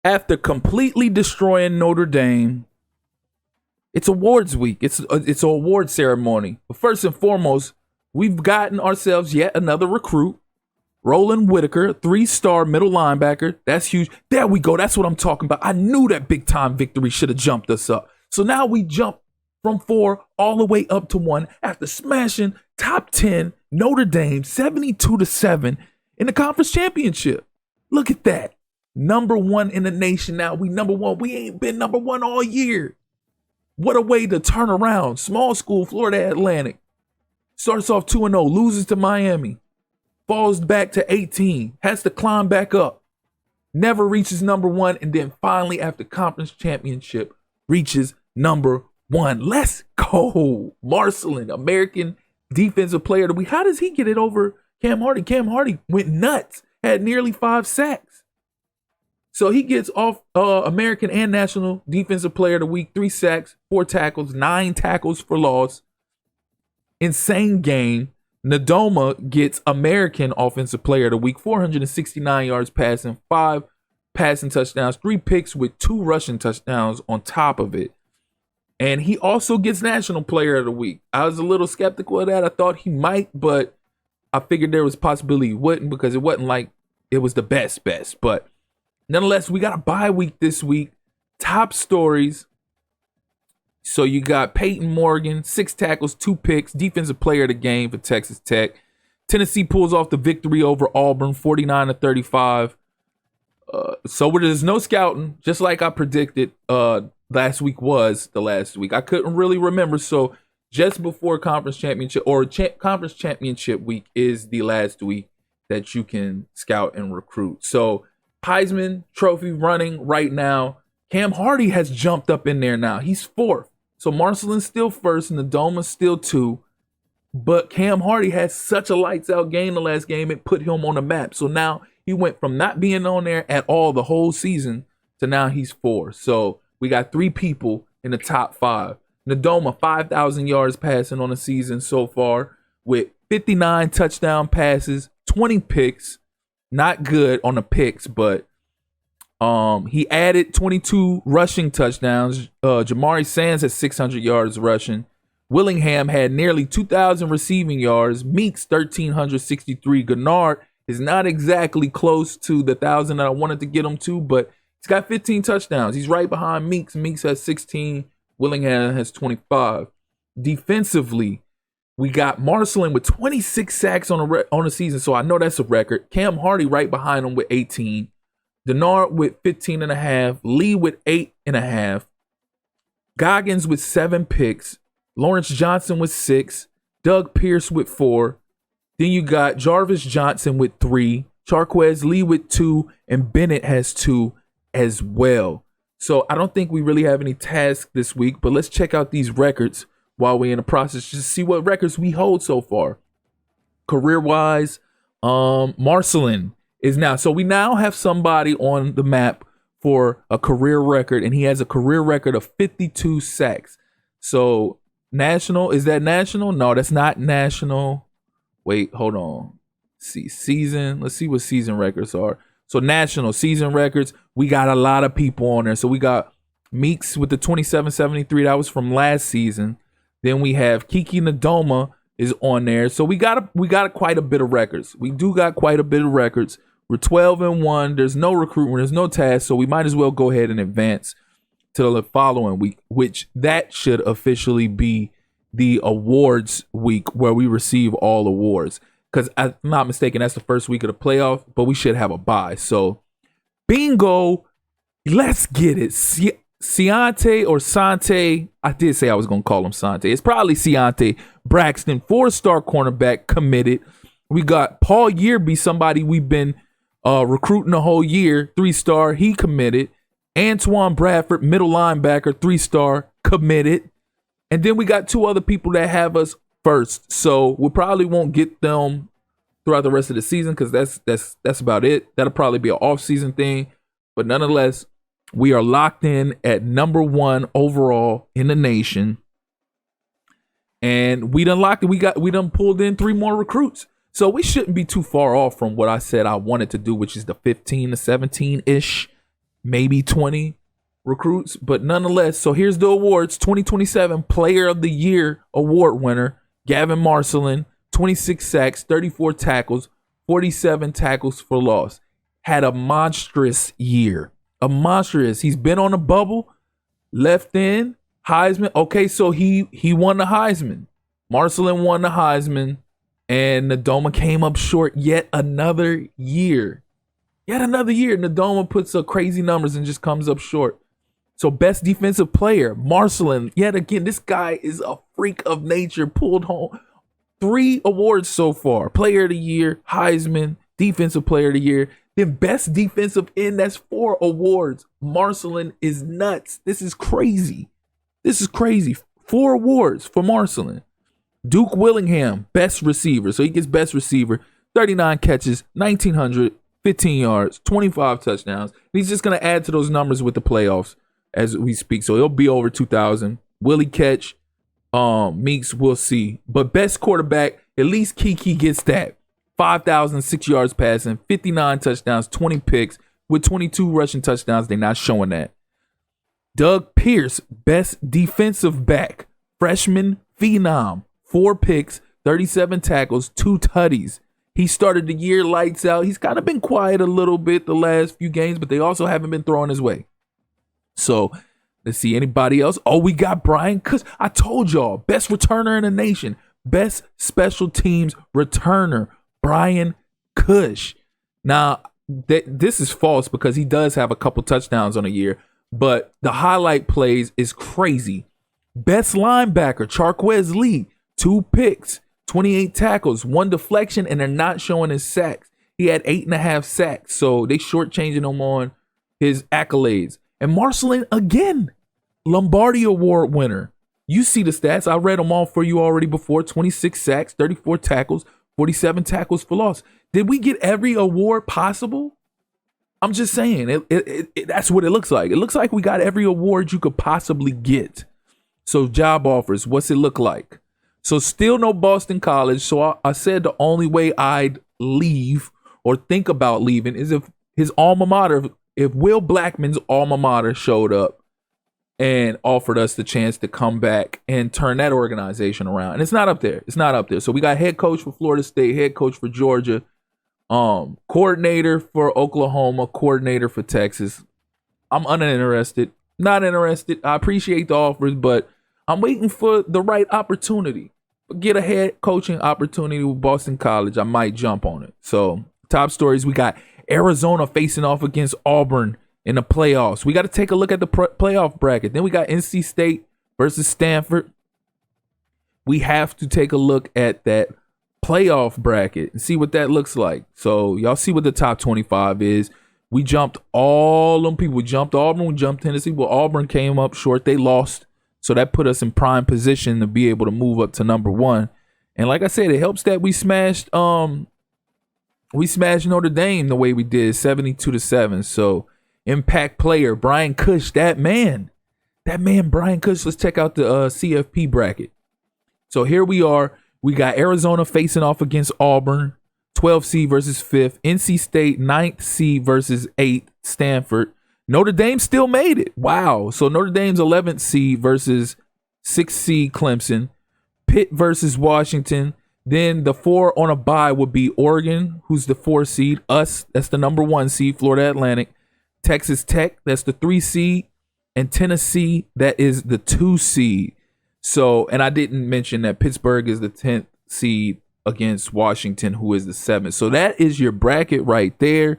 After completely destroying Notre Dame, it's awards week. It's an award ceremony. But first and foremost, we've gotten ourselves yet another recruit. Roland Whitaker, 3-star middle linebacker. That's huge. There we go. That's what I'm talking about. I knew that big time victory should have jumped us up. So now we jump from 4 all the way up to 1 after smashing top 10 Notre Dame 72-7 in the conference championship. Look at that. Number 1 in the nation now. We number 1. We ain't been number 1 all year. What a way to turn around. Small school, Florida Atlantic. Starts off 2-0, loses to Miami. Falls back to 18, has to climb back up. Never reaches number 1, and then finally after conference championship, reaches number 1. Let's go. Marcelin, American Defensive Player of the Week. How does he get it over Cam Hardy? Cam Hardy went nuts, had nearly 5 sacks. So he gets off American and National Defensive Player of the Week, 3 sacks, 4 tackles, 9 tackles for loss. Insane game. Ndoma gets American Offensive Player of the Week, 469 yards passing, 5 passing touchdowns, 3 picks with 2 rushing touchdowns on top of it. And he also gets National Player of the Week. I was a little skeptical of that. I thought he might, but I figured there was a possibility he wouldn't because it wasn't like it was the best. But nonetheless, we got a bye week this week. Top stories. So you got Peyton Morgan, 6 tackles, 2 picks, defensive player of the game for Texas Tech. Tennessee pulls off the victory over Auburn, 49-35. So there's no scouting, just like I predicted last week was the last week. I couldn't really remember. So just before conference championship or conference championship week is the last week that you can scout and recruit. So Heisman Trophy running right now. Cam Hardy has jumped up in there now. He's 4th. So Marcelin's still 1st and Ndoma's still 2. But Cam Hardy had such a lights out game the last game, it put him on the map. So now he went from not being on there at all the whole season to now he's 4. So we got 3 people in the top 5. Ndoma, 5,000 yards passing on the season so far with 59 touchdown passes, 20 picks. Not good on the picks, but he added 22 rushing touchdowns. Jamari Sands had 600 yards rushing. Willingham had nearly 2,000 receiving yards. Meeks 1,363. Gennard is not exactly close to the 1,000 that I wanted to get him to, but he's got 15 touchdowns. He's right behind Meeks. Meeks has 16. Willingham has 25. Defensively, we got Marcelin with 26 sacks on a season, so I know that's a record. Cam Hardy right behind him with 18. Denard with 15.5, Lee with 8.5, Goggins with 7 picks, Lawrence Johnson with 6, Doug Pierce with 4. Then you got Jarvis Johnson with 3, Charquez Lee with 2, and Bennett has 2 as well. So I don't think we really have any tasks this week, but let's check out these records while we're in the process just to see what records we hold so far. Career-wise, Marcelin is now. So we now have somebody on the map for a career record, and he has a career record of 52 sacks. So national, is that national? No, that's not national. Wait, hold on. Let's see, season. Let's see what season records are. So national season records, we got a lot of people on there. So we got Meeks with the 2773. That was from last season. Then we have Kiki Ndoma is on there. So we got quite a bit of records. We do got quite a bit of records. We're 12-1. There's no recruitment. There's no task. So we might as well go ahead and advance to the following week, which that should officially be the awards week where we receive all awards. Because I'm not mistaken, that's the first week of the playoff, but we should have a bye. So bingo, let's get it. Ciante or Sante, I did say I was going to call him Sante. It's probably Ciante Braxton, 4-star cornerback committed. We got Paul Yearby, somebody we've been recruiting the whole year, 3-star, he committed. Antoine Bradford, middle linebacker, 3-star, committed. And then we got 2 other people that have us first. So we probably won't get them throughout the rest of the season because that's about it. That'll probably be an off-season thing. But nonetheless, we are locked in at number 1 overall in the nation. And we done locked it. We done pulled in 3 more recruits. So we shouldn't be too far off from what I said I wanted to do, which is the 15 to 17-ish maybe 20 recruits, but nonetheless. So here's the awards. 2027 Player of the Year award winner, Gavin Marcelin, 26 sacks, 34 tackles, 47 tackles for loss. Had a monstrous year. A monstrous. He's been on a bubble, left in, Heisman. Okay, so he won the Heisman. Marcelin won the Heisman, and Nadoma came up short yet another year. Yet another year. Nadoma puts up crazy numbers and just comes up short. So best defensive player, Marcelin. Yet again, this guy is a freak of nature. Pulled home 3 awards so far. Player of the Year, Heisman, Defensive Player of the Year. Then best defensive end, that's 4 awards. Marcelin is nuts. This is crazy. This is crazy. 4 awards for Marcelin. Duke Willingham, best receiver. So he gets best receiver. 39 catches, 1,900, 15 yards, 25 touchdowns. He's just going to add to those numbers with the playoffs as we speak. So he'll be over 2,000. Will he catch? Meeks, we'll see. But best quarterback, at least Kiki gets that. 5,006 yards passing, 59 touchdowns, 20 picks with 22 rushing touchdowns. They're not showing that. Doug Pierce, best defensive back, freshman phenom, 4 picks, 37 tackles, 2 tutties. He started the year lights out. He's kind of been quiet a little bit the last few games, but they also haven't been throwing his way. So let's see anybody else. Oh, we got Brian Cush. I told y'all, best returner in the nation, best special teams returner, Brian Cush. Now, this is false because he does have a couple touchdowns on a year, but the highlight plays is crazy. Best linebacker, Charquez Lee, 2 picks, 28 tackles, 1 deflection, and they're not showing his sacks. He had 8.5 sacks, so they shortchanging him on his accolades. And Marcelin, again, Lombardi Award winner. You see the stats. I read them all for you already before. 26 sacks, 34 tackles, 47 tackles for loss. Did we get every award possible? I'm just saying, that's what it looks like. It looks like we got every award you could possibly get. So job offers, what's it look like? So still no Boston College. So I said the only way I'd leave or think about leaving is if his alma mater, if Will Blackman's alma mater showed up and offered us the chance to come back and turn that organization around. And it's not up there. It's not up there. So we got head coach for Florida State, head coach for Georgia, coordinator for Oklahoma, coordinator for Texas. I'm uninterested. Not interested. I appreciate the offers, but I'm waiting for the right opportunity. Get a head coaching opportunity with Boston College, I might jump on it. So top stories, we got Arizona facing off against Auburn in the playoffs. We got to take a look at the playoff bracket. Then we got NC State versus Stanford. We have to take a look at that playoff bracket and see what that looks like. So y'all see what the top 25 is. We jumped all them people. We jumped Auburn, we jumped Tennessee. Well, Auburn came up short. They lost. So that put us in prime position to be able to move up to number 1. And like I said, it helps that we smashed Notre Dame the way we did, 72-7. So impact player, Brian Cush, that man, Brian Cush. Let's check out the CFP bracket. So here we are. We got Arizona facing off against Auburn, 12th seed versus 5th. NC State, 9th seed versus 8th. Stanford. Notre Dame still made it. Wow. So Notre Dame's 11th seed versus 6th seed Clemson. Pitt versus Washington. Then the 4 on a bye would be Oregon, who's the 4 seed. Us, that's the number 1 seed, Florida Atlantic. Texas Tech, that's the 3 seed. And Tennessee, that is the 2 seed. So, and I didn't mention that Pittsburgh is the 10th seed against Washington, who is the 7th. So that is your bracket right there.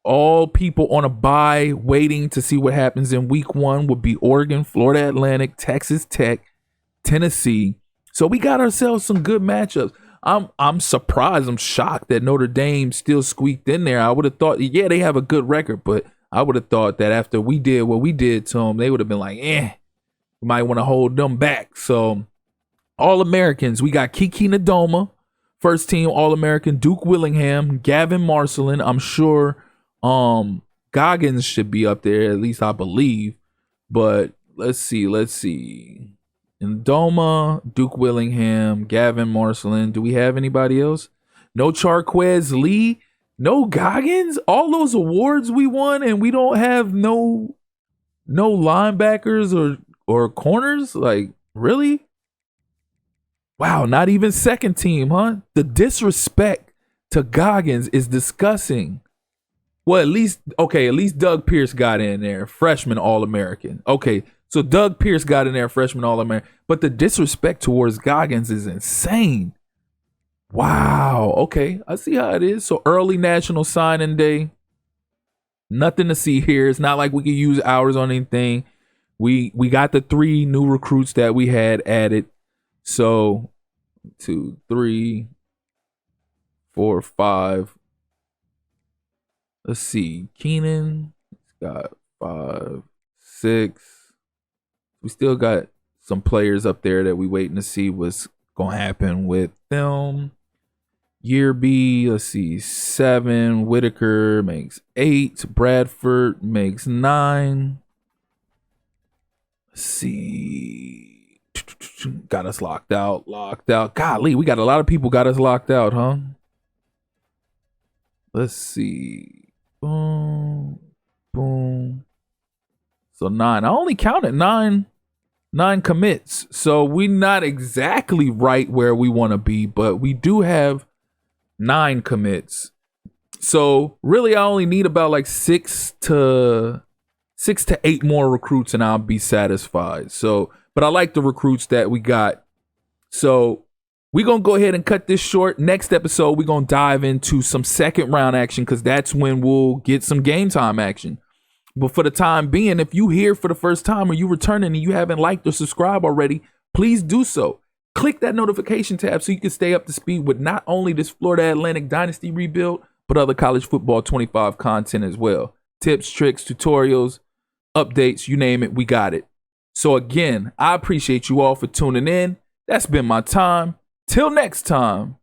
All people on a bye waiting to see what happens in week 1 would be Oregon, Florida Atlantic, Texas Tech, Tennessee. So we got ourselves some good matchups. I'm surprised. I'm shocked that Notre Dame still squeaked in there. I would have thought, yeah, they have a good record, but I would have thought that after we did what we did to them, they would have been like, we might want to hold them back. So All-Americans, we got Kiki Nadoma, first team All-American, Duke Willingham, Gavin Marcelin. I'm sure Goggins should be up there, at least I believe. But let's see. Ndoma, Duke Willingham, Gavin Marcelin. Do we have anybody else? No Charquez Lee. No Goggins? All those awards we won and we don't have no linebackers or corners? Like, really? Wow, not even second team, huh? The disrespect to Goggins is disgusting. Well, at least Doug Pierce got in there, freshman All-American. Okay, so Doug Pierce got in there, freshman All-American. But the disrespect towards Goggins is insane. Wow. Okay, I see how it is. So early National Signing Day. Nothing to see here. It's not like we could use hours on anything. We got the 3 new recruits that we had added. So 2, 3, 4, 5. Let's see. Keenan got 5, 6. We still got some players up there that we waiting to see what's gonna happen with them. Year B, let's see, 7. Whitaker makes 8. Bradford makes 9. Let's see. Got us locked out. Golly, we got a lot of people got us locked out, huh? Let's see. Boom. Boom. So 9. I only counted 9 commits. So we're not exactly right where we want to be, but we do have 9 commits. So really I only need about like 6 to 8 more recruits and I'll be satisfied. So, but I like the recruits that we got. So we're going to go ahead and cut this short. Next episode, we're going to dive into some second round action because that's when we'll get some game time action. But for the time being, if you here for the first time or you returning and you haven't liked or subscribed already, please do so. Click that notification tab so you can stay up to speed with not only this Florida Atlantic Dynasty rebuild, but other college football 25 content as well. Tips, tricks, tutorials, updates, you name it, we got it. So again, I appreciate you all for tuning in. That's been my time. Till next time.